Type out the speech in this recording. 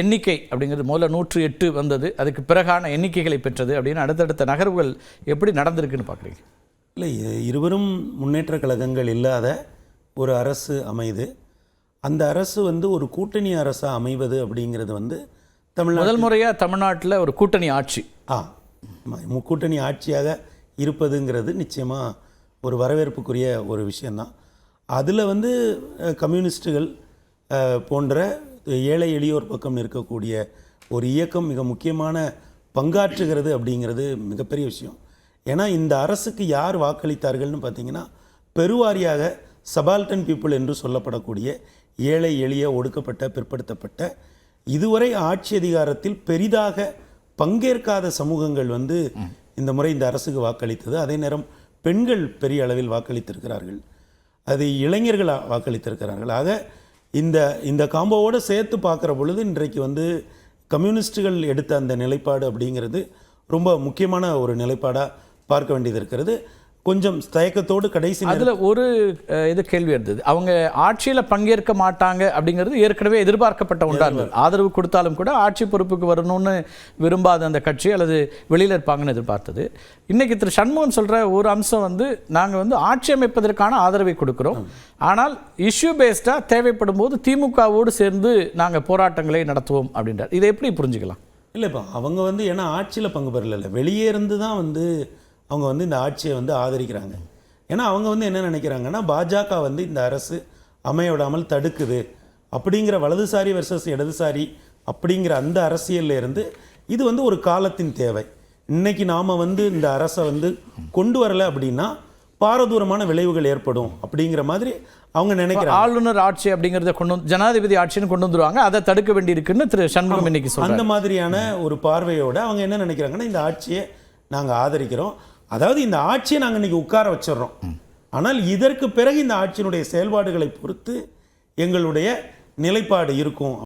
எண்ணிக்கை அப்படிங்கிறது முதல்ல 108 வந்தது, அதுக்கு பிறகான எண்ணிக்கைகளை பெற்றது அப்படின்னு அடுத்தடுத்த நகர்வுகள் எப்படி நடந்திருக்குன்னு பார்க்குறீங்க? இல்லை, இருவரும் முன்னேற்ற கழகங்கள் இல்லாத ஒரு அரசு அமையுது. அந்த அரசு ஒரு கூட்டணி அரசாக அமைவது அப்படிங்கிறது முதல் முறையாக தமிழ்நாட்டில் ஒரு கூட்டணி ஆட்சி கூட்டணி ஆட்சியாக இருப்பதுங்கிறது நிச்சயமாக ஒரு வரவேற்புக்குரிய ஒரு விஷயந்தான். அதில் கம்யூனிஸ்டுகள் போன்ற ஏழை எளியோர் பக்கம் இருக்கக்கூடிய ஒரு இயக்கம் மிக முக்கியமான பங்காற்றுகிறது அப்படிங்கிறது மிகப்பெரிய விஷயம். ஏன்னா இந்த அரசுக்கு யார் வாக்களித்தார்கள்னு பார்த்தீங்கன்னா, பெருவாரியாக சபால்டன் பீப்புள் என்று சொல்லப்படக்கூடிய ஏழை எளிய ஒடுக்கப்பட்ட பிற்படுத்தப்பட்ட இதுவரை ஆட்சி அதிகாரத்தில் பெரிதாக பங்கேற்காத சமூகங்கள் இந்த முறை இந்த அரசுக்கு வாக்களித்தது. அதே நேரம் பெண்கள் பெரிய அளவில் வாக்களித்திருக்கிறார்கள், அது இளைஞர்கள் வாக்களித்திருக்கிறார்கள். ஆக இந்த காம்போவோடு சேர்த்து பார்க்குற பொழுது இன்றைக்கு கம்யூனிஸ்டுகள் எடுத்த அந்த நிலைப்பாடு அப்படிங்கிறது ரொம்ப முக்கியமான ஒரு நிலைப்பாடாக பார்க்க வேண்டியது இருக்கிறது. கொஞ்சம் தயக்கத்தோடு கடைசி அதில் ஒரு இது கேள்வி இருந்தது, அவங்க ஆட்சியில் பங்கேற்க மாட்டாங்க அப்படிங்கிறது ஏற்கனவே எதிர்பார்க்கப்பட்ட ஒன்றா இருந்தது. ஆதரவு கொடுத்தாலும் கூட ஆட்சி பொறுப்புக்கு வரணும்னு விரும்பாத அந்த கட்சி அல்லது வெளியில் இருப்பாங்கன்னு எதிர்பார்த்தது. இன்னைக்கு திரு சண்முகம் சொல்கிற ஒரு அம்சம் நாங்கள் ஆட்சி அமைப்பதற்கான ஆதரவை கொடுக்குறோம், ஆனால் இஷ்யூ பேஸ்டாக தேவைப்படும் போது திமுகவோடு சேர்ந்து நாங்கள் போராட்டங்களை நடத்துவோம் அப்படின்றார். இதை எப்படி புரிஞ்சுக்கலாம்? இல்லை, இப்போ அவங்க ஏன்னா ஆட்சியில் பங்கு பெறல, வெளியே இருந்து தான் அவங்க இந்த ஆட்சியை ஆதரிக்கிறாங்க. ஏன்னா அவங்க என்ன நினைக்கிறாங்கன்னா, பாஜக இந்த அரசு அமைய விடாமல் தடுக்குது அப்படிங்கிற வலதுசாரி வெர்சஸ் இடதுசாரி அப்படிங்கிற அந்த அரசியலில் இருந்து இது ஒரு காலத்தின் தேவை. இன்னைக்கு நாம் இந்த அரசை கொண்டு வரலை அப்படின்னா பாரதூரமான விளைவுகள் ஏற்படும் அப்படிங்கிற மாதிரி அவங்க நினைக்கிறாங்க. ஆளுநர் ஆட்சி அப்படிங்கிறத ஜனாதிபதி ஆட்சின்னு கொண்டு வந்துருவாங்க, அதை தடுக்க வேண்டியிருக்குன்னு திரு சண்முகம் இன்னைக்கு சொல்றாங்க. அந்த மாதிரியான ஒரு பார்வையோட அவங்க என்ன நினைக்கிறாங்கன்னா, இந்த ஆட்சியை நாங்கள் ஆதரிக்கிறோம், அதாவது இந்த ஆட்சியை நாங்கள் இன்றைக்கி உட்கார வச்சிடறோம், ஆனால் இதற்கு பிறகு இந்த ஆட்சியினுடைய செயல்பாடுகளை பொறுத்து எங்களுடைய நிலைப்பாடு இருக்கும்.